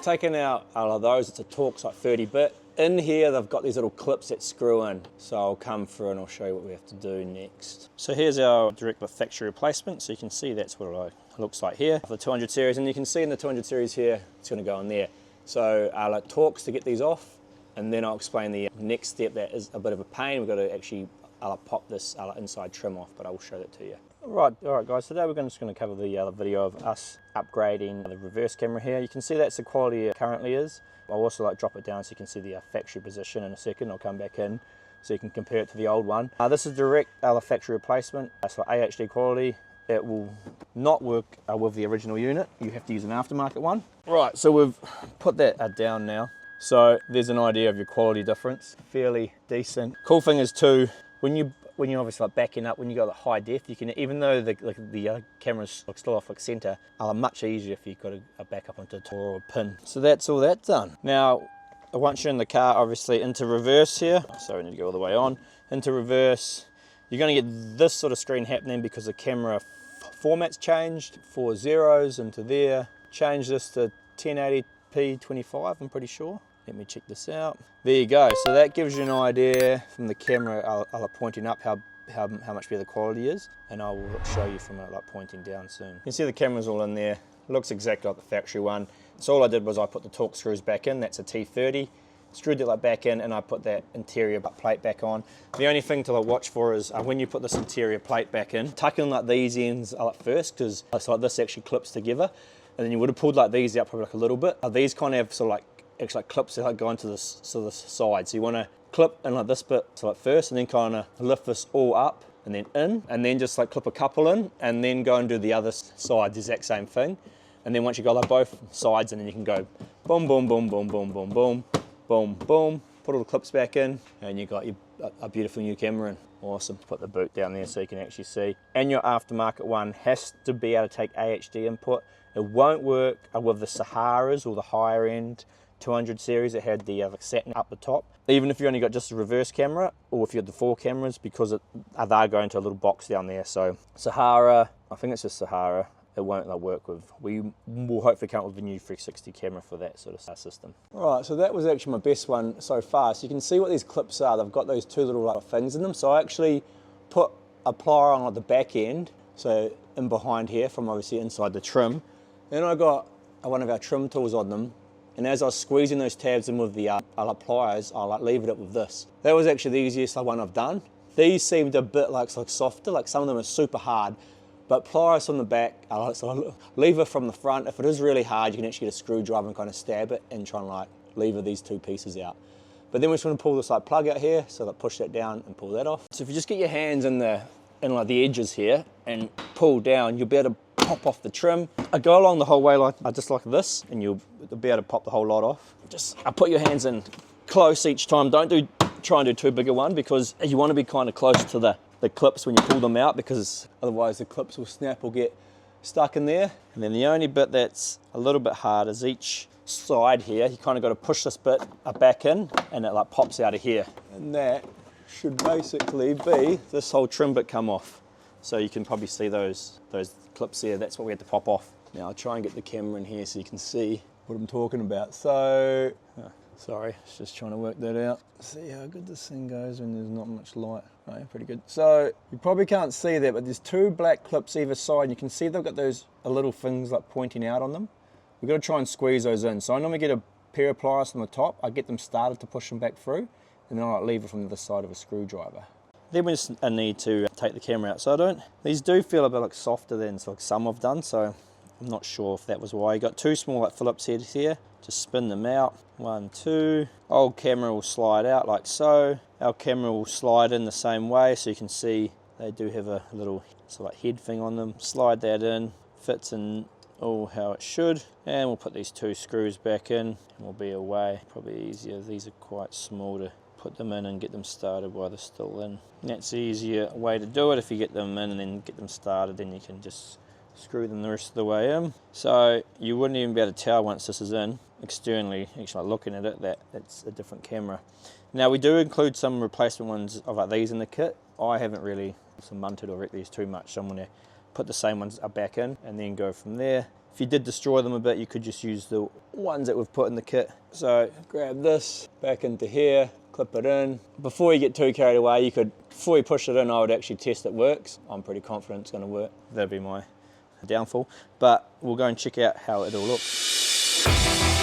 taken out those, it's a Torx like 30-bit. In here, they've got these little clips that screw in. So I'll come through and I'll show you what we have to do next. So here's our direct factory replacement. So you can see that's what it looks like here for the 200 series. And you can see in the 200 series here, it's going to go in there. So I'll let Torx to get these off. And then I'll explain the next step that is a bit of a pain. We've got to actually pop this inside trim off, but I will show that to you. All right guys, today we're just going to cover the video of us upgrading the reverse camera here. You can see that's the quality it currently is. I'll also drop it down so you can see the factory position in a second. I'll come back in so you can compare it to the old one. This is direct factory replacement. That's for AHD quality. It will not work with the original unit. You have to use an aftermarket one. Right, so we've put that down now. So there's an idea of your quality difference. Fairly decent. Cool thing is too, when you obviously backing up, when you got the high def, you can, even though the camera's still off center, much easier if you've got a back up onto a Torx or a pin. So that's all that done. Now, once you're in the car, obviously into reverse here, so we need to go all the way on, into reverse, you're gonna get this sort of screen happening because the camera format's changed, 4 zeros into there, change this to 1080p 25, I'm pretty sure. Let me check this out. There you go. So that gives you an idea from the camera pointing up how much better the quality is, and I will show you from it pointing down soon. You can see the camera's all in there. It looks exactly like the factory one. So all I did was I put the Torx screws back in. That's a T30. Screwed it back in, and I put that interior plate back on. The only thing to watch for is when you put this interior plate back in, tuck in these ends first, because this actually clips together, and then you would have pulled these out probably a little bit. These kind of have actually clips that go into this side. So you want to clip in this bit first, and then kind of lift this all up and then in, and then just clip a couple in, and then go and do the other side, the exact same thing. And then once you got both sides, and then you can go boom, boom, boom, boom, boom, boom, boom, boom, boom, put all the clips back in, and you got a beautiful new camera in. Awesome. Put the boot down there so you can actually see. And your aftermarket one has to be able to take AHD input. It won't work with the Saharas or the higher end 200 series that had the satin up the top. Even if you only got just a reverse camera, or if you had the 4 cameras, because they're going to a little box down there. So Sahara, I think it's just Sahara, it won't work with. We will hopefully come up with a new 360 camera for that sort of system. Right, so that was actually my best one so far. So you can see what these clips are. They've got those 2 little things in them. So I actually put a plier on the back end, so in behind here, from obviously inside the trim. Then I got one of our trim tools on them. And as I was squeezing those tabs in with the pliers, I levered it with this. That was actually the easiest one I've done. These seemed a bit softer, some of them are super hard, but pliers from the back, so lever from the front. If it is really hard, you can actually get a screwdriver and kind of stab it and try and lever these 2 pieces out. But then we're just going to pull this plug out here, so push that down and pull that off. So if you just get your hands in the edges here and pull down, you'll be able to pop off the trim. I go along the whole way just like this, and you'll be able to pop the whole lot off. I put your hands in close each time. Don't try and do too big a one, because you want to be kind of close to the clips when you pull them out, because otherwise the clips will snap or get stuck in there. And then the only bit that's a little bit hard is each side here. You kind of got to push this bit back in, and it pops out of here. And that should basically be this whole trim bit come off. So you can probably see those clips there. That's what we had to pop off. Now I'll try and get the camera in here so you can see what I'm talking about. So, sorry, just trying to work that out. See how good this thing goes when there's not much light. Right, pretty good. So you probably can't see that, but there's 2 black clips either side, and you can see they've got those little things pointing out on them. We've got to try and squeeze those in. So I normally get a pair of pliers from the top. I get them started to push them back through, and then I'll leave it from the other side of a screwdriver. Then we just need to take the camera out. So these do feel a bit softer than some I've done, so I'm not sure if that was why. You got 2 small Phillips heads here. Just spin them out. 1, 2. Old camera will slide out like so. Our camera will slide in the same way, so you can see they do have a little head thing on them. Slide that in, fits in all how it should, and we'll put these 2 screws back in, and we'll be away. Probably easier. These are quite small to put them in and get them started while they're still in. And that's the easier way to do it. If you get them in and then get them started, then you can just screw them the rest of the way in. So you wouldn't even be able to tell once this is in externally, actually looking at it, that it's a different camera. Now we do include some replacement ones of these in the kit. I haven't really munted or wrecked these too much, so I'm going to put the same ones back in and then go from there. If you did destroy them a bit, you could just use the ones that we've put in the kit. So grab this back into here, clip it in. Before you get too carried away, you could, before you push it in, I would actually test it works. I'm pretty confident it's going to work. That'd be my downfall. But we'll go and check out how it all looks.